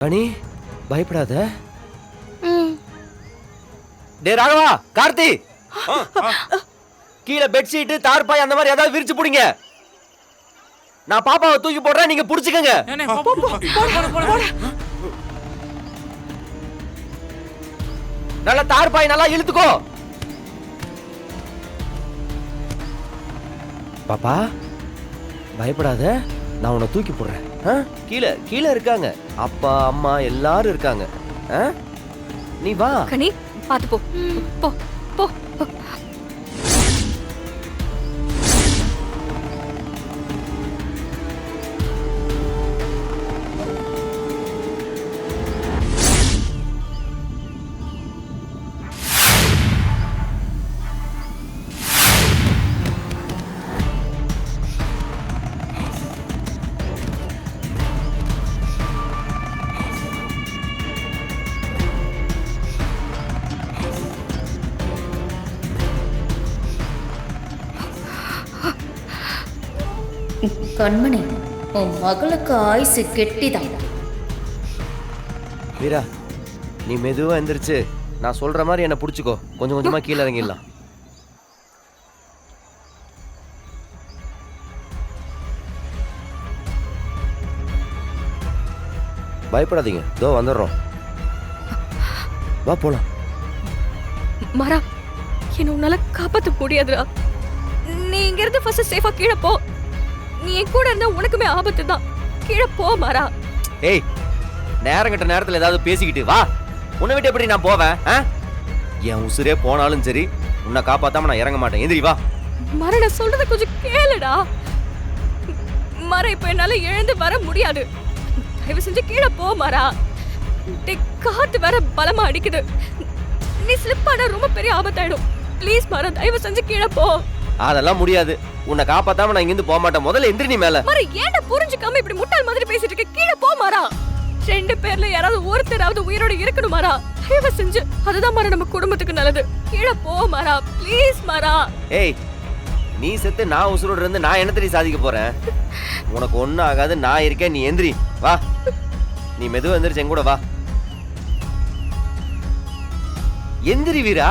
கனி பயப்படாத. டே ராகவா, கார்த்தி, கீழே பெட்ஷீட் தார்பாய் அந்த மாதிரி ஏதாவது விரிச்சு புடிங்க. நான் பாப்பாவை தூக்கி போடுறேன், நீங்க புடிச்சுக்கங்க. நல்லா தார்பாய் நல்லா இழுத்துக்கோ. பாப்பா பயப்படாத, நான் உன்னை தூக்கி போடுறேன். கீழே கீழே இருக்காங்க, அப்பா அம்மா எல்லாரும் இருக்காங்க. நீ வா. கனி பாத்து போ போ போ. கண்மணி, உன் மகளுக்கு ஆயுசு கெட்டிதான். வீரா, நீ மெதுவா எந்திரிச்சு நான் சொல்ற மாதிரி என்ன புடிச்சுக்கோ. கொஞ்சம் கொஞ்சமா கீழே இறங்கிடலாம். பயப்படாதீங்க, இதோ வந்துடுறோம். வா போலாம். மாறா, என்ன உன்னால காப்பாத்த முடியாதுடா. நீ இங்க இருந்து ஃபர்ஸ்ட் சேஃபா கீழே போ. நீ என் கூட இருந்தா உனக்குமே ஆபத்து தான். கீழே போ மாறா. ஏய், நேரம் கட்ட நேரத்துல ஏதாவது பேசிக்கிட்டு வா. உன்னை விட்டு எப்படி நான் போவேன்? என் உசுரே போனாலும் சரி, உன்னை காப்பாத்தாம நான் இறங்க மாட்டேன். எந்திரி வா. மாறா, நான் சொல்றத கொஞ்சம் கேளுடா. மாறா, இப்ப என்னால எழுந்து வர முடியாது. தயவு செஞ்சு கீழே போ மாறா. காத்து வேற பலமா அடிக்குது. நீ ஸ்லிப் ஆனா ரொம்ப பெரிய ஆபத்தாயிடும். ப்ளீஸ் மாறா, தயவு செஞ்சு கீழே போ. அதெல்லாம் முடியாது. உன்னை காப்பாத்தாம நான் இங்கிருந்து போக மாட்டேன். முதல்ல எந்திரி. நீ மேல மாறா, ஏன்டா புரிஞ்சுக்காம இப்படி முட்டாள் மாதிரி பேசிட்டு இருக்க? கீழே போ மாறா. ரெண்டு பேர்ல யாராவது ஒருத்தராவது உயிரோட இருக்கணும் மாறா. தயவு செஞ்சு, அதுதான் மாறா நம்ம குடும்பத்துக்கு நல்லது. கீழே போ மாறா, ப்ளீஸ் மாறா. ஏய், நீ செத்து நான் உசுரோட இருந்து நான் என்ன தெரிய சாதிக்க போறேன்? உனக்கு ஒண்ணும் ஆகாது, நான் இருக்கேன். நீ எந்திரி வா. நீ மெதுவா எந்திரிச்சு என் கூட வா. எந்திரி வீரா.